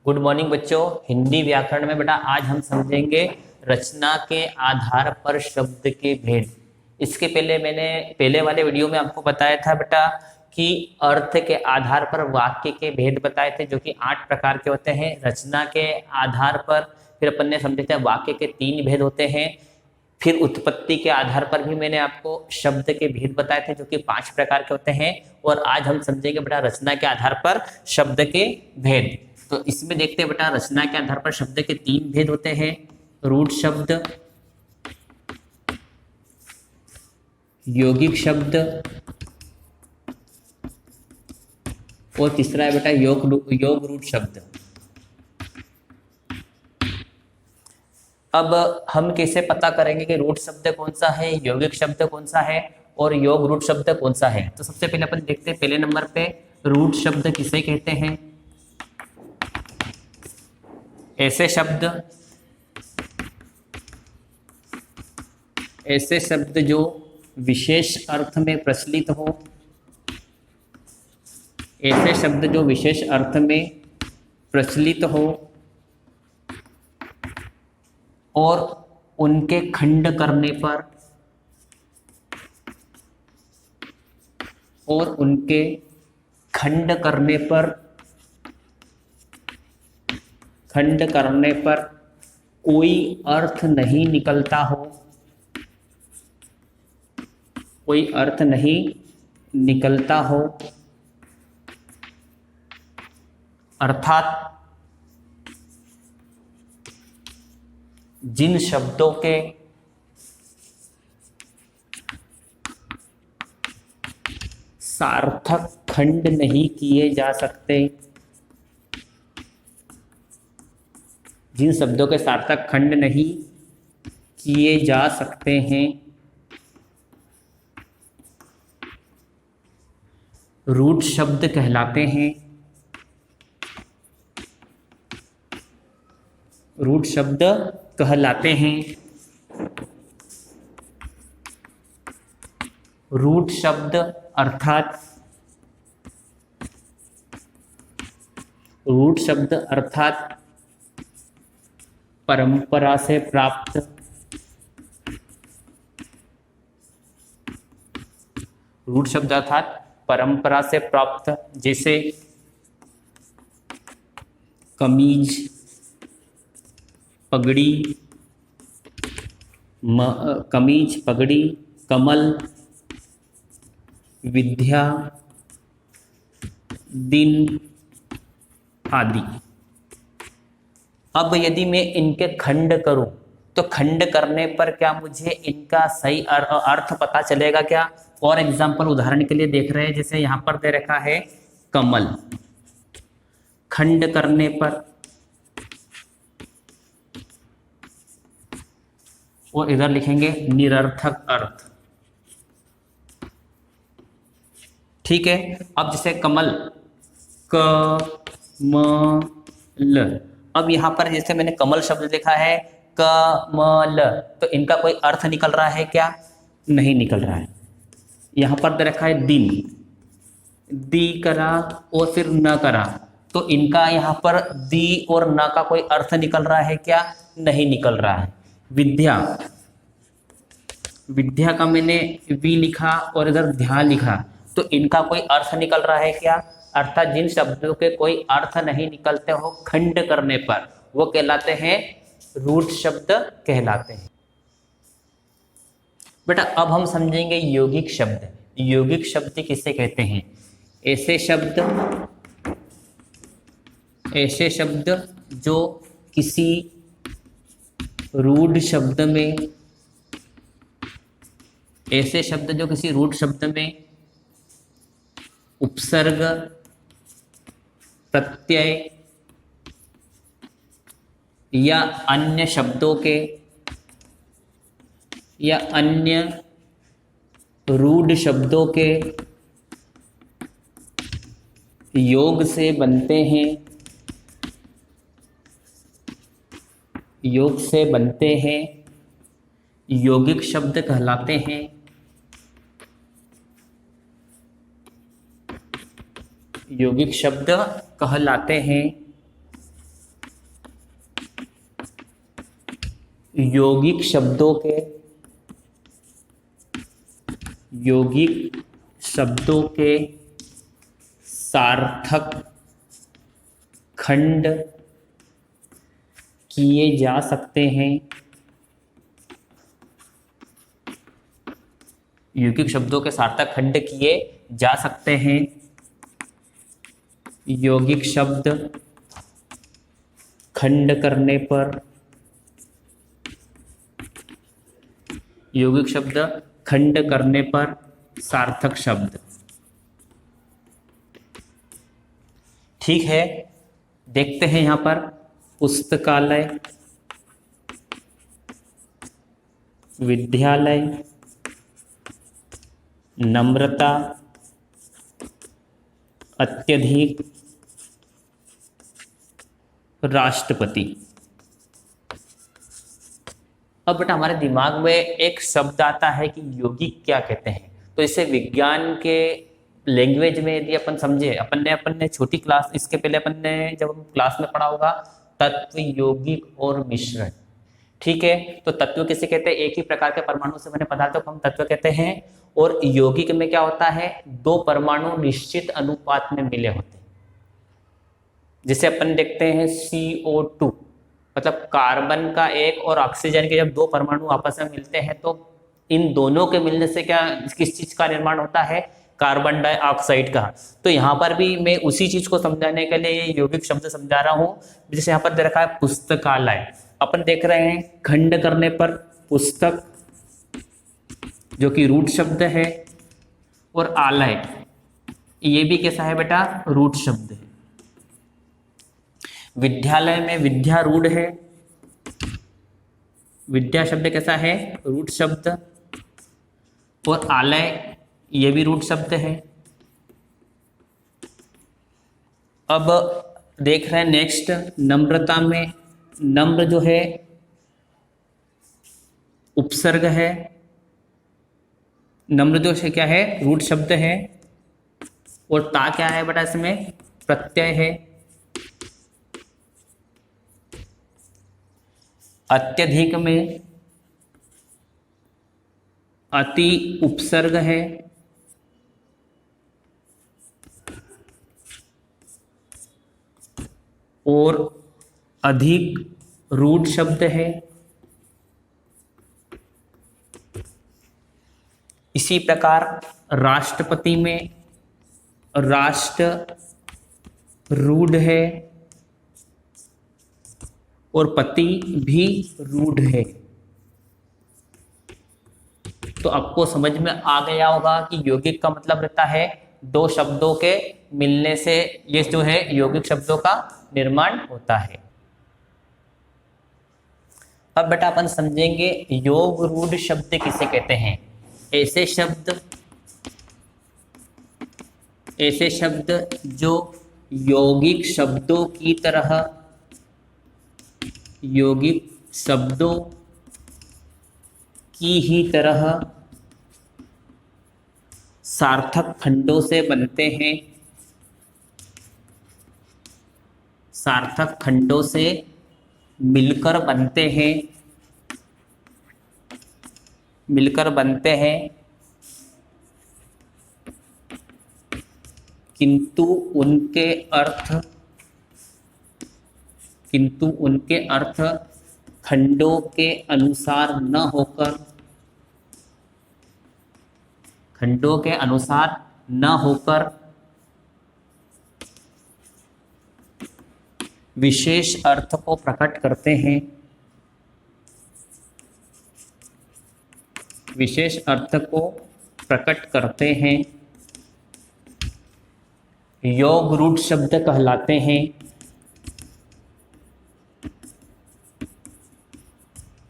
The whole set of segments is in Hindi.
गुड मॉर्निंग बच्चों। हिंदी व्याकरण में बेटा आज हम समझेंगे रचना के आधार पर शब्द के भेद। इसके पहले मैंने पहले वाले वीडियो में आपको बताया था बेटा कि अर्थ के आधार पर वाक्य के भेद बताए थे, जो कि 8 प्रकार के होते हैं। रचना के आधार पर फिर अपन ने समझे थे वाक्य के 3 भेद होते हैं। फिर उत्पत्ति के आधार पर भी मैंने आपको शब्द के भेद बताए थे, जो कि 5 प्रकार के होते हैं। और आज हम समझेंगे बेटा रचना के आधार पर शब्द के भेद। तो इसमें देखते हैं बेटा रचना के आधार पर शब्द के 3 भेद होते हैं। रूढ़ शब्द, यौगिक शब्द और तीसरा है बेटा योग रूढ़ शब्द। अब हम कैसे पता करेंगे कि रूढ़ शब्द कौन सा है, यौगिक शब्द कौन सा है और योग रूढ़ शब्द कौन सा है? तो सबसे पहले अपन देखते हैं पहले नंबर पे रूढ़ शब्द किसे कहते हैं। ऐसे शब्द जो विशेष अर्थ में प्रचलित हो, ऐसे शब्द जो विशेष अर्थ में प्रचलित हो और उनके खंड करने पर कोई अर्थ नहीं निकलता हो, अर्थात जिन शब्दों के सार्थक खंड नहीं किए जा सकते, जिन शब्दों के सार्थक खंड नहीं किए जा सकते हैं, रूढ़ शब्द कहलाते हैं। रूढ़ शब्द कहलाते हैं। रूढ़ शब्द अर्थात परंपरा से प्राप्त, रूढ़ शब्द अर्थात परंपरा से प्राप्त, जैसे कमीज, पगड़ी, कमल, विद्या, दिन आदि। अब यदि मैं इनके खंड करूं तो खंड करने पर क्या मुझे इनका सही अर्थ पता चलेगा क्या? फॉर एग्जाम्पल उदाहरण के लिए देख रहे हैं, जैसे यहां पर दे रखा है कमल, खंड करने पर और इधर लिखेंगे निरर्थक अर्थ। ठीक है। अब जैसे कमल, कमल, अब यहां पर जैसे मैंने कमल शब्द लिखा है कमल, तो इनका कोई अर्थ निकल रहा है क्या? नहीं निकल रहा है। यहां पर दे रखा है दिन, दी करा और फिर न करा, तो इनका यहां पर दी और न का कोई अर्थ निकल रहा है क्या? नहीं निकल रहा है। विद्या का मैंने वी लिखा और इधर ध्यान लिखा, तो इनका कोई अर्थ निकल रहा है क्या? अर्थात जिन शब्दों के कोई अर्थ नहीं निकलते हो खंड करने पर, वो कहलाते हैं रूढ़ शब्द कहलाते हैं। बेटा अब हम समझेंगे यौगिक शब्द। यौगिक शब्द किसे कहते हैं? ऐसे शब्द जो किसी रूढ़ शब्द में उपसर्ग, प्रत्यय या अन्य रूढ़ शब्दों के योग से बनते हैं, यौगिक शब्द कहलाते हैं। यौगिक शब्द कहलाते हैं। यौगिक शब्दों के सार्थक खंड किए जा सकते हैं। यौगिक शब्दों के सार्थक खंड किए जा सकते हैं। यौगिक शब्द खंड करने पर, यौगिक शब्द खंड करने पर सार्थक शब्द। ठीक है, देखते हैं यहां पर पुस्तकालय, विद्यालय, नम्रता, अत्यधिक, राष्ट्रपति। अब बेटा हमारे दिमाग में एक शब्द आता है कि यौगिक क्या कहते हैं। तो इसे विज्ञान के लैंग्वेज में यदि अपन समझे, अपन ने छोटी क्लास, इसके पहले अपन ने जब हम क्लास में पढ़ा होगा तत्व, यौगिक और मिश्रण। ठीक है, तो तत्व किसे कहते हैं? एक ही प्रकार के परमाणु से बने पदार्थों को हम तत्व कहते हैं। और यौगिक में क्या होता है? दो परमाणु निश्चित अनुपात में मिले होते हैं। जिसे अपन देखते हैं CO2, मतलब कार्बन का एक और ऑक्सीजन के जब दो परमाणु आपस में मिलते हैं तो इन दोनों के मिलने से क्या, किस चीज का निर्माण होता है? कार्बन डाइऑक्साइड का। तो यहाँ पर भी मैं उसी चीज को समझाने के लिए ये यौगिक शब्द समझा रहा हूँ। जैसे यहाँ पर दे रखा है पुस्तकालय, अपन देख रहे हैं खंड करने पर पुस्तक जो कि रूट शब्द है, और आलय ये भी कैसा है बेटा? रूट शब्द है। विद्यालय में विद्या रूढ़ है, विद्या शब्द कैसा है? रूट शब्द। और आलय ये भी रूट शब्द है। अब देख रहे हैं नेक्स्ट, नम्रता में नम्र जो है उपसर्ग है, नम्र जो है क्या है? रूट शब्द है। और ता क्या है बेटा? इसमें प्रत्यय है। अत्यधिक में अति उपसर्ग है। और अधिक रूट शब्द है। इसी प्रकार राष्ट्रपति में राष्ट्र रूढ़ है और पति भी रूढ़ है। तो आपको समझ में आ गया होगा कि यौगिक का मतलब रहता है दो शब्दों के मिलने से ये जो है यौगिक शब्दों का निर्माण होता है। अब बेटा अपन समझेंगे योग रूढ़ शब्द किसे कहते हैं। ऐसे शब्द जो यौगिक शब्दों की तरह, यौगिक शब्दों की ही तरह सार्थक खंडों से बनते हैं, सार्थक खंडों से मिलकर बनते हैं, किंतु उनके अर्थ खंडों के अनुसार न होकर विशेष अर्थ को प्रकट करते हैं, विशेष अर्थ को प्रकट करते हैं, योग रूढ़ शब्द कहलाते हैं।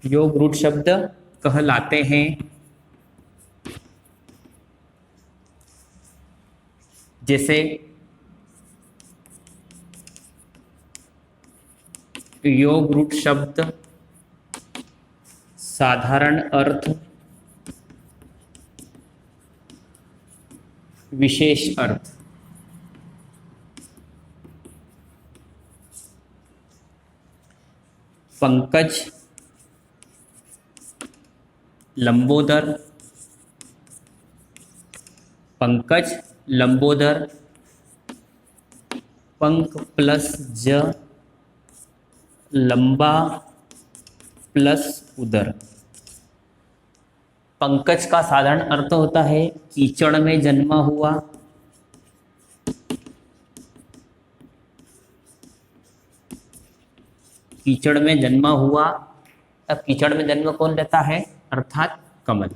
योग रूढ़ शब्द कहलाते हैं। जैसे योग रूढ़ शब्द साधारण अर्थ, विशेष अर्थ। पंकज लंबोदर, पंकज, लंबोदर, पंक प्लस ज, लंबा प्लस उदर। पंकज का साधारण अर्थ होता है कीचड़ में जन्मा हुआ। कीचड़ में जन्मा हुआ। अब कीचड़ में जन्म कौन लेता है? अर्थात कमल।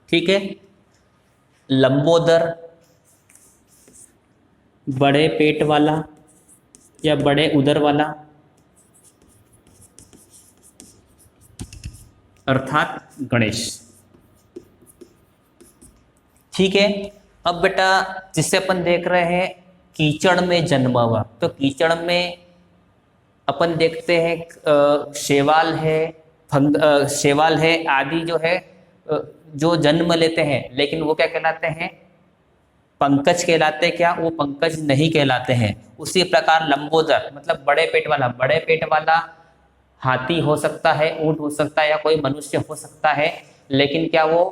ठीक है। लंबोदर, बड़े पेट वाला या बड़े उदर वाला, अर्थात गणेश। ठीक है। अब बेटा जिससे अपन देख रहे हैं कीचड़ में जन्मा हुआ, तो कीचड़ में अपन देखते हैं शैवाल है, शैवाल है आदि जो है जो जन्म लेते हैं, लेकिन वो क्या कहलाते हैं? पंकज कहलाते हैं। क्या वो पंकज नहीं कहलाते हैं? उसी प्रकार लंबोदर मतलब बड़े पेट वाला, बड़े पेट वाला हाथी हो सकता है, ऊंट हो सकता है या कोई मनुष्य हो सकता है, लेकिन क्या वो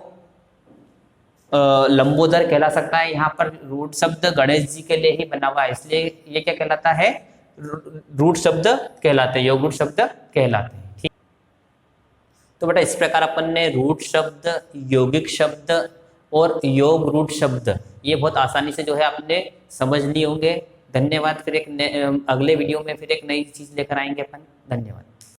लंबोदर कहला सकता है? यहाँ पर रूट शब्द गणेश जी के लिए ही बना हुआ है, इसलिए ये क्या कहलाता है? रूट शब्द कहलाते हैं, योग रूट शब्द कहलाते हैं। ठीक। तो बेटा इस प्रकार अपन ने रूट शब्द, यौगिक शब्द और योग रूट शब्द ये बहुत आसानी से जो है आपने समझ लिए होंगे। धन्यवाद। फिर एक अगले वीडियो में फिर एक नई चीज लेकर आएंगे अपन। धन्यवाद।